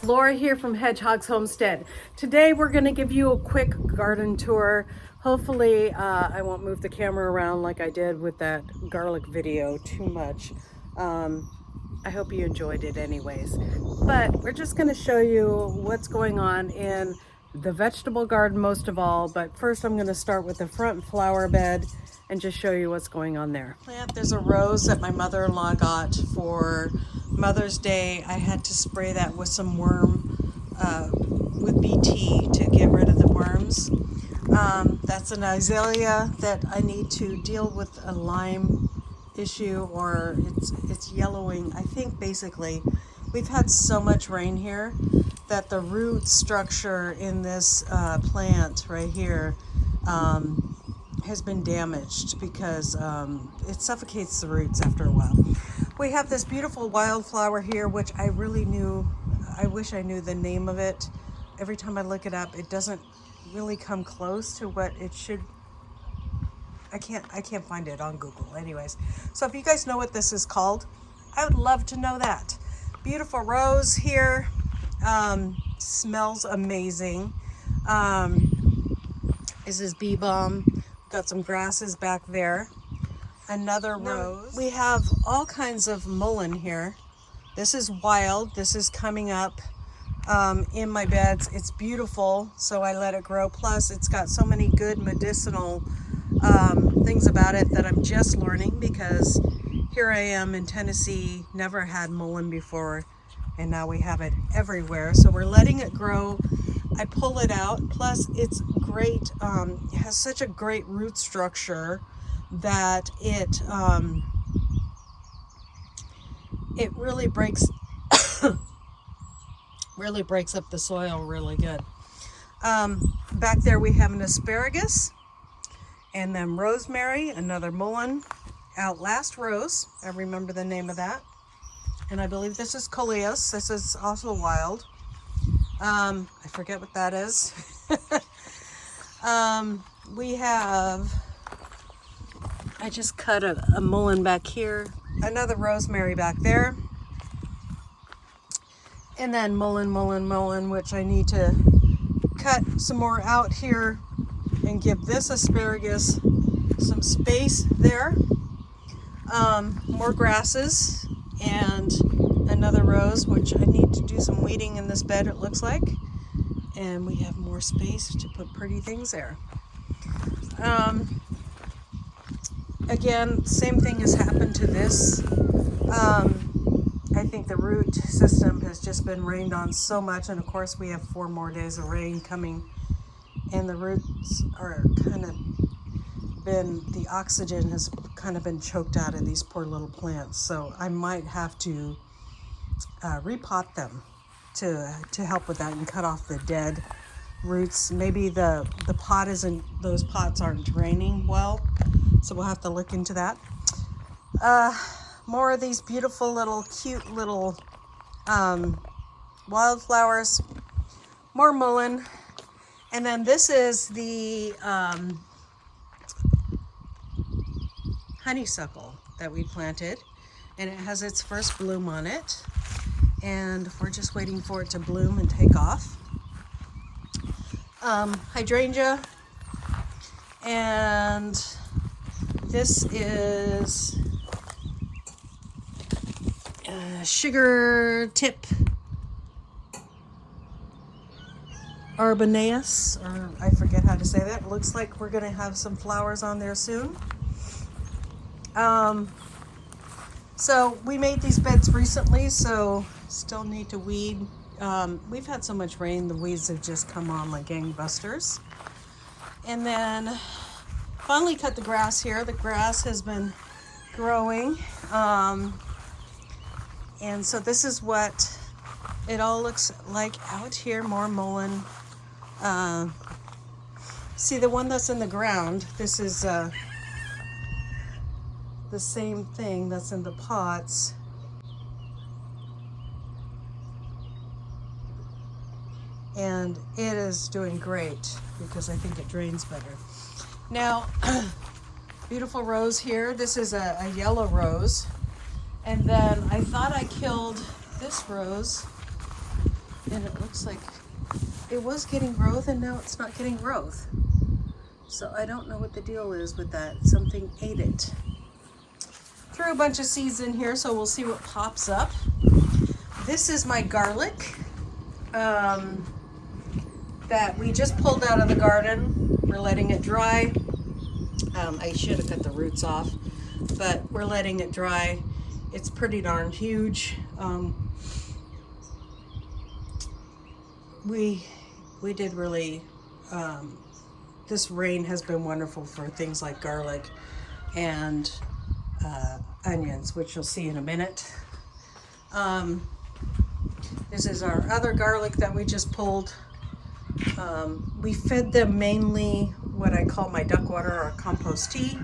Laura here from Hedgehog's Homestead. Today we're going to give you a quick garden tour. Hopefully I won't move the camera around like I did with that garlic video too much. I hope you enjoyed it anyways. But we're just going to show you what's going on in the vegetable garden most of all. But first I'm going to start with the front flower bed and just show you what's going on there. There's a rose that my mother-in-law got for Mother's Day. I had to spray that with some with BT to get rid of the worms. That's an azalea that I need to deal with a lime issue, or it's yellowing. I think basically we've had so much rain here that the root structure in this plant right here has been damaged because it suffocates the roots after a while. We have this beautiful wildflower here, which I wish I knew the name of it. Every time I look it up, it doesn't really come close to what it should. I can't find it on Google anyways. So if you guys know what this is called, I would love to know that. Beautiful rose here, smells amazing. This is bee balm. Got some grasses back there. Another rose. We have all kinds of mullein here. This is wild. This is coming up in my beds. It's beautiful, so I let it grow. Plus, it's got so many good medicinal things about it that I'm just learning, because here I am in Tennessee, never had mullein before, and now we have it everywhere. So we're letting it grow. I pull it out. Plus, it's great. It has such a great root structure that it really breaks up the soil really good. Back there we have an asparagus, and then rosemary, another mullein, outlast rose. I remember the name of that. And I believe this is coleus. This is also wild. I forget what that is. We have, I just cut a mullein back here, another rosemary back there, and then mullein, which I need to cut some more out here and give this asparagus some space there. More grasses and another rose, which I need to do some weeding in this bed, it looks like. And we have more space to put pretty things there. Again, same thing has happened to this. I think the root system has just been rained on so much, and of course we have 4 more days of rain coming, and the roots are the oxygen has kind of been choked out of these poor little plants. So I might have to repot them to help with that and cut off the dead roots. Maybe the pot those pots aren't draining well, so we'll have to look into that. More of these beautiful little cute little wildflowers, more mullein, and then this is the honeysuckle that we planted, and it has its first bloom on it, and we're just waiting for it to bloom and take off. Hydrangea, and this is sugar tip arbonaeus, or I forget how to say that. It looks like we're going to have some flowers on there soon. So we made these beds recently, so still need to weed. We've had so much rain, the weeds have just come on like gangbusters. And then finally cut the grass here. The grass has been growing. And so this is what it all looks like out here. More mullein. See, the one that's in the ground, this is the same thing that's in the pots. And it is doing great because I think it drains better. Now, beautiful rose here. This is a yellow rose. And then I thought I killed this rose And it looks like it was getting growth and now it's not getting growth. So I don't know what the deal is with that. Something ate it. Threw a bunch of seeds in here, so we'll see what pops up. This is my garlic that we just pulled out of the garden. We're letting it dry. I should have cut the roots off, but we're letting it dry. It's pretty darn huge. We did really, this rain has been wonderful for things like garlic and onions, which you'll see in a minute. This is our other garlic that we just pulled. We fed them mainly what I call my duck water or compost tea,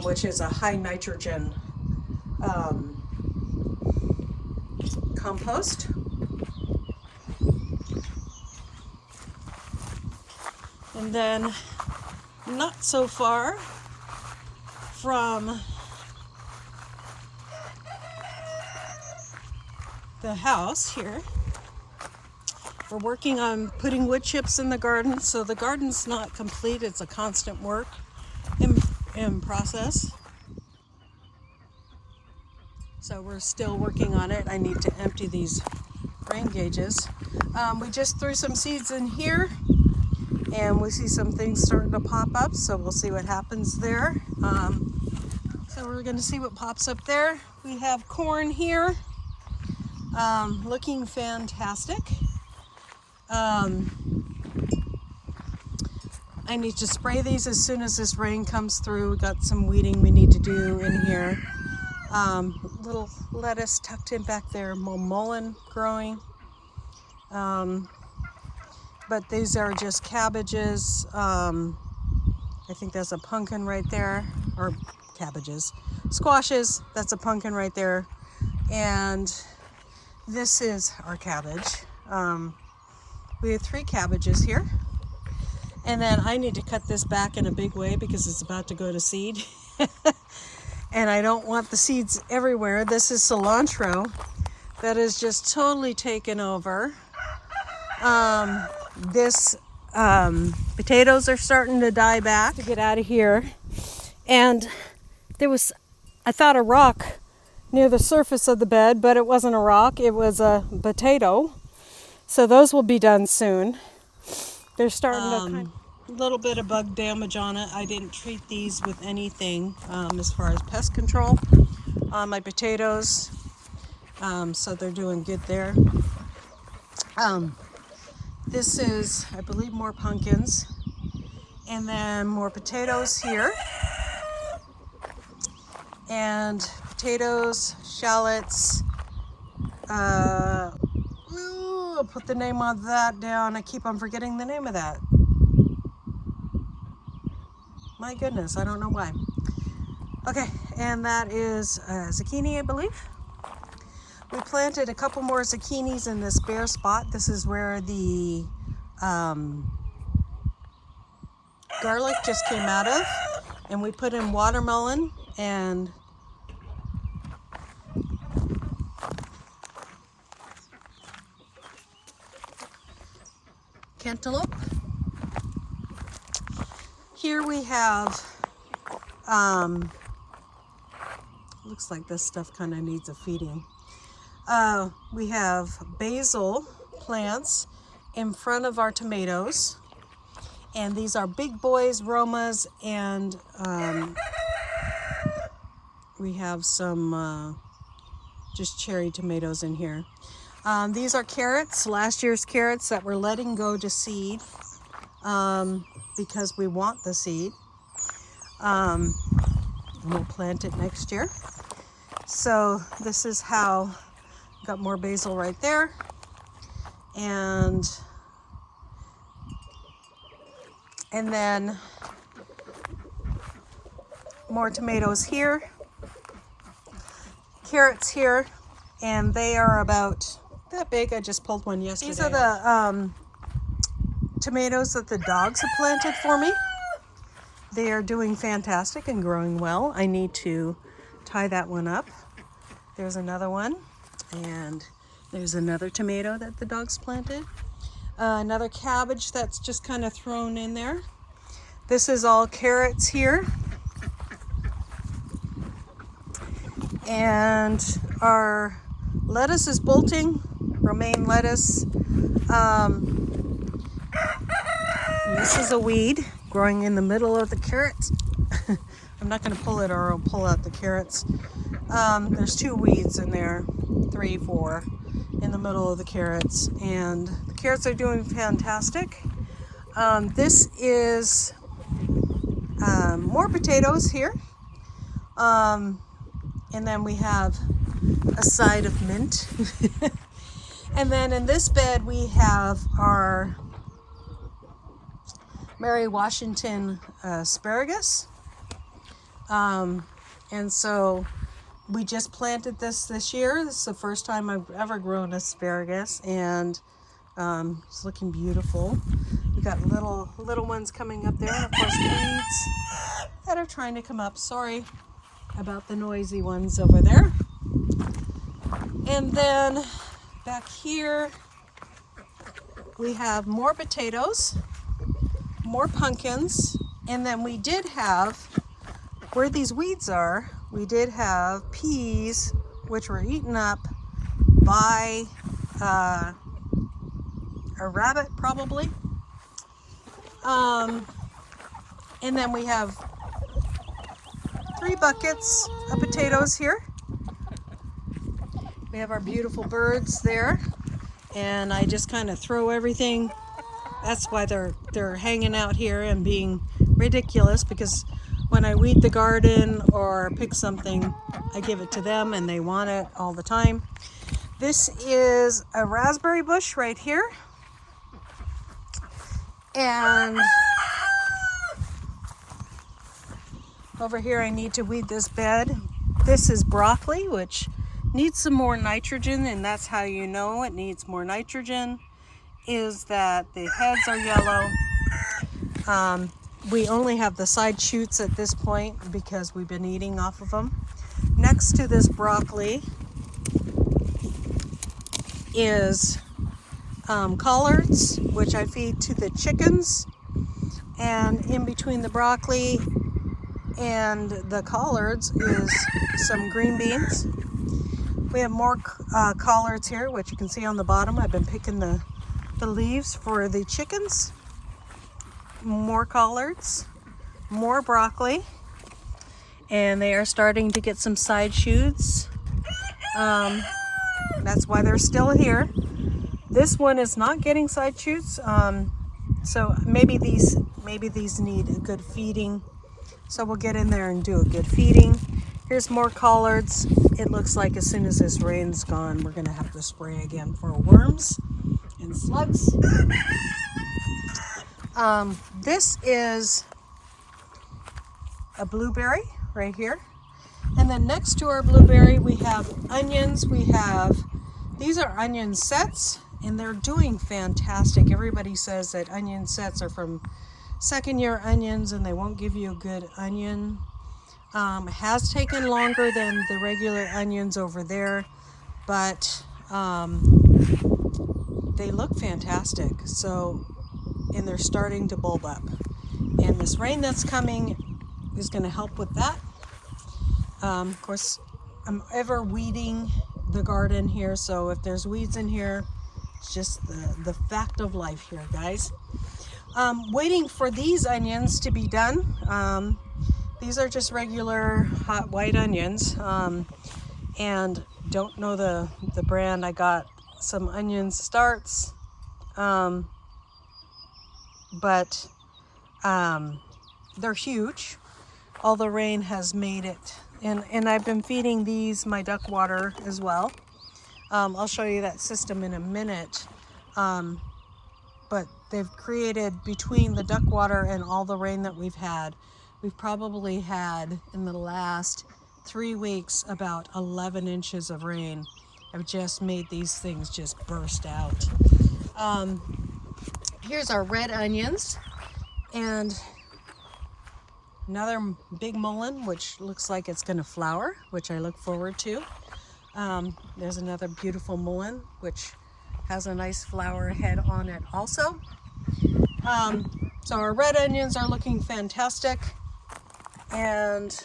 which is a high nitrogen compost. And then not so far from the house here, we're working on putting wood chips in the garden. So the garden's not complete, it's a constant work in process. So we're still working on it. I need to empty these rain gauges. We just threw some seeds in here and we see some things starting to pop up, so we'll see what happens there. So we're going to see what pops up there. We have corn here, looking fantastic. I need to spray these as soon as this rain comes through. We got some weeding we need to do in here. Little lettuce tucked in back there, mullein growing. But these are just cabbages. I think that's a pumpkin right there, or cabbages. Squashes, that's a pumpkin right there. And this is our cabbage. We have 3 cabbages here. And then I need to cut this back in a big way because it's about to go to seed. And I don't want the seeds everywhere. This is cilantro that is just totally taken over. Potatoes are starting to die back. To get out of here. And there was, I thought, a rock near the surface of the bed, but it wasn't a rock, it was a potato. So those will be done soon. They're starting to a little bit of bug damage on it. I didn't treat these with anything as far as pest control on my potatoes. So they're doing good there. This is, I believe, more pumpkins. And then more potatoes here. And potatoes, shallots. I'll put the name of that down. I keep on forgetting the name of that. My goodness, I don't know why. Okay, and that is zucchini, I believe. We planted a couple more zucchinis in this bare spot. This is where the garlic just came out of. And we put in watermelon and cantaloupe. Here we have, looks like this stuff kind of needs a feeding. We have basil plants in front of our tomatoes. And these are big boys, Romas, and we have some just cherry tomatoes in here. These are carrots, last year's carrots that we're letting go to seed because we want the seed. We'll plant it next year. So this is how, got more basil right there. And then more tomatoes here, carrots here, and they are about that big. I just pulled one yesterday. These are the tomatoes that the dogs have planted for me. They are doing fantastic and growing well. I need to tie that one up. There's another one, and There's another tomato that the dogs planted. Another cabbage that's just kind of thrown in there. This is all carrots here. And our lettuce is bolting, romaine lettuce. This is a weed growing in the middle of the carrots. I'm not going to pull it or I'll pull out the carrots. There's 2 weeds in there, 3, 4 in the middle of the carrots, and the carrots are doing fantastic. This is more potatoes here, and then we have a side of mint. And then in this bed we have our Mary Washington asparagus. And so we just planted this year. This is the first time I've ever grown asparagus, and it's looking beautiful. We've got little ones coming up there, and of course weeds that are trying to come up. Sorry about the noisy ones over there. And then back here we have more potatoes, more pumpkins, and then we did have, where these weeds are, we did have peas, which were eaten up by a rabbit probably. And then we have 3 buckets of potatoes here. We have our beautiful birds there, and I just kind of throw everything. That's why they're hanging out here and being ridiculous, because when I weed the garden or pick something, I give it to them and they want it all the time. This is a raspberry bush right here. And over here I need to weed this bed. This is broccoli, which needs some more nitrogen, and that's how you know it needs more nitrogen, is that the heads are yellow. We only have the side shoots at this point because we've been eating off of them. Next to this broccoli is collards, which I feed to the chickens. And in between the broccoli and the collards is some green beans. We have more collards here, which you can see on the bottom. I've been picking the leaves for the chickens. More collards, more broccoli, and they are starting to get some side shoots. That's why they're still here. This one is not getting side shoots, so maybe these need a good feeding. So we'll get in there and do a good feeding. Here's more collards. It looks like as soon as this rain's gone, we're gonna have to spray again for worms and slugs. This is a blueberry right here. And then next to our blueberry, we have onions. These are onion sets, and they're doing fantastic. Everybody says that onion sets are from second-year onions and they won't give you a good onion. It has taken longer than the regular onions over there, but they look fantastic. So, and they're starting to bulb up. And this rain that's coming is going to help with that. Of course, I'm ever weeding the garden here, so if there's weeds in here, it's just the fact of life here, guys. Waiting for these onions to be done. These are just regular hot white onions, and don't know the brand. I got some onion starts, but they're huge. All the rain has made it, and I've been feeding these my duck water as well. I'll show you that system in a minute, but they've created, between the duck water and all the rain that we've probably had in the last 3 weeks about 11 inches of rain. I've just made these things just burst out. Here's our red onions, and another big mullein, which looks like it's going to flower, which I look forward to. There's another beautiful mullein, which has a nice flower head on it also. So our red onions are looking fantastic, and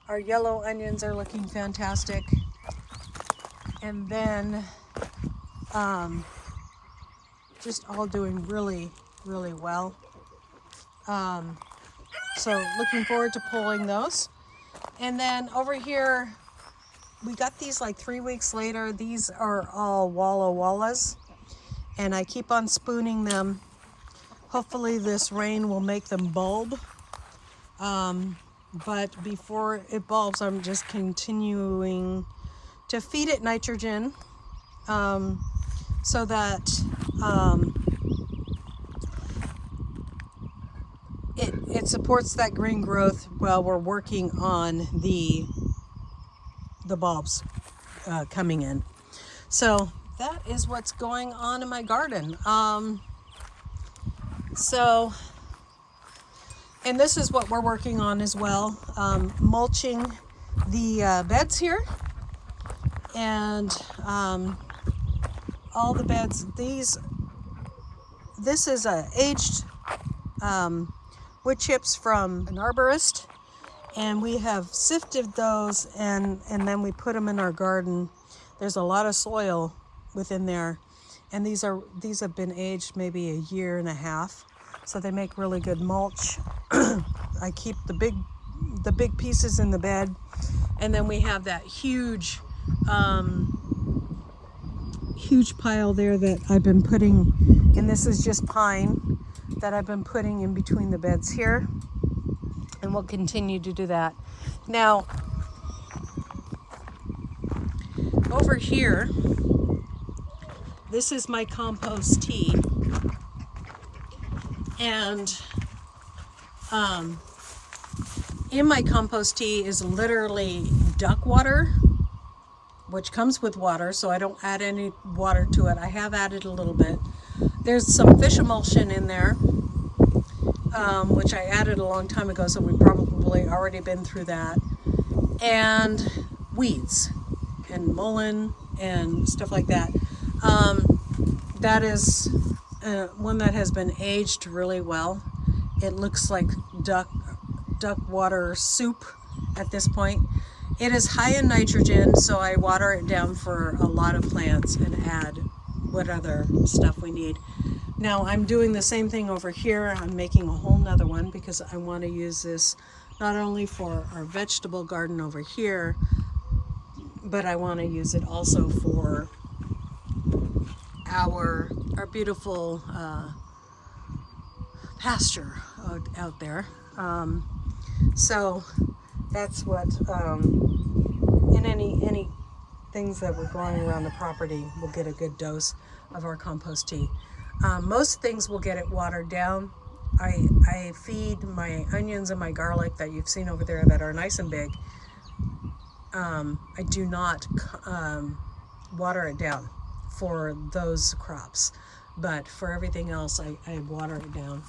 our yellow onions are looking fantastic. And then just all doing really, really well. So looking forward to pulling those. And then over here, we got these like 3 weeks later. These are all Walla Wallas, and I keep on spooning them. Hopefully this rain will make them bulb. But before it bulbs, I'm just continuing to feed it nitrogen so that it supports that green growth while we're working on the bulbs coming in. So that is what's going on in my garden. And this is what we're working on as well, mulching the beds here, and all the beds. This is aged wood chips from an arborist, and we have sifted those and then we put them in our garden. There's a lot of soil within there, and these have been aged maybe a year and a half, so they make really good mulch. I keep the big pieces in the bed, and then we have that huge pile there that I've been putting, and this is just pine that I've been putting in between the beds here, and we'll continue to do that. Now over here, this is my compost tea, and in my compost tea is literally duck water, which comes with water, so I don't add any water to it. I have added a little bit. There's some fish emulsion in there, which I added a long time ago, so we've probably already been through that. And weeds and mullein and stuff like that. That is one that has been aged really well. It looks like duck water soup at this point. It is high in nitrogen, so I water it down for a lot of plants and add what other stuff we need. Now I'm doing the same thing over here. I'm making a whole nother one because I want to use this not only for our vegetable garden over here, but I want to use it also for our beautiful pasture out there. So that's what in any things that we're growing around the property, we'll get a good dose of our compost tea. Most things will get it watered down. I feed my onions and my garlic that you've seen over there that are nice and big. I do not water it down for those crops, but for everything else I water it down.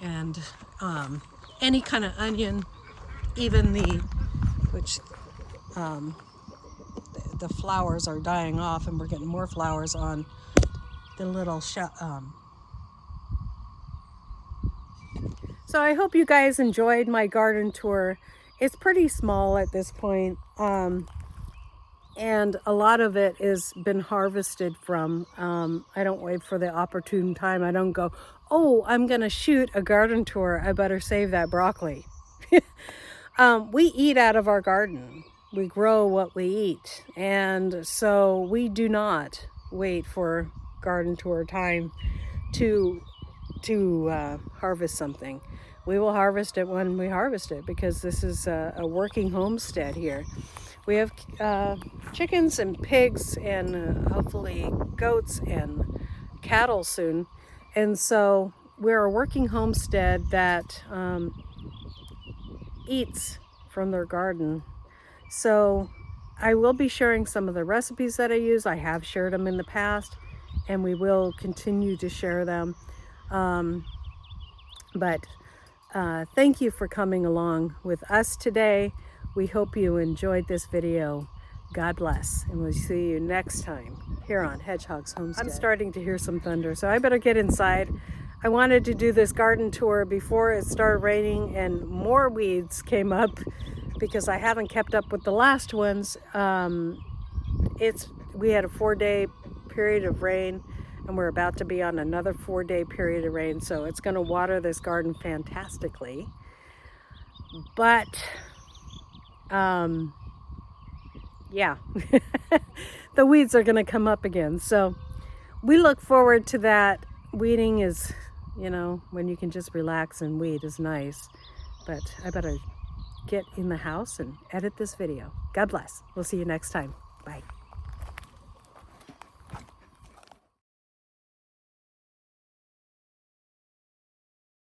And any kind of onion, even the flowers are dying off, and we're getting more flowers on the little So I hope you guys enjoyed my garden tour. It's pretty small at this point, and a lot of it has been harvested from. I don't wait for the opportune time. I don't go, oh, I'm gonna shoot a garden tour, I better save that broccoli. We eat out of our garden. We grow what we eat, and so we do not wait for garden tour time to harvest something. We will harvest it when we harvest it, because this is a working homestead here. We have chickens and pigs and hopefully goats and cattle soon, and so we're a working homestead that eats from their garden. So I will be sharing some of the recipes that I use. I have shared them in the past, and we will continue to share them. But thank you for coming along with us today. We hope you enjoyed this video. God bless, and we'll see you next time here on Hedgehog's Homestead. I'm starting to hear some thunder, so I better get inside. I wanted to do this garden tour before it started raining and more weeds came up because I haven't kept up with the last ones. We had a 4-day period of rain, and we're about to be on another 4-day period of rain, so it's going to water this garden fantastically. But yeah, the weeds are going to come up again. So we look forward to that. Weeding is, you know, when you can just relax and weed is nice. But I better get in the house and edit this video. God bless. We'll see you next time. Bye.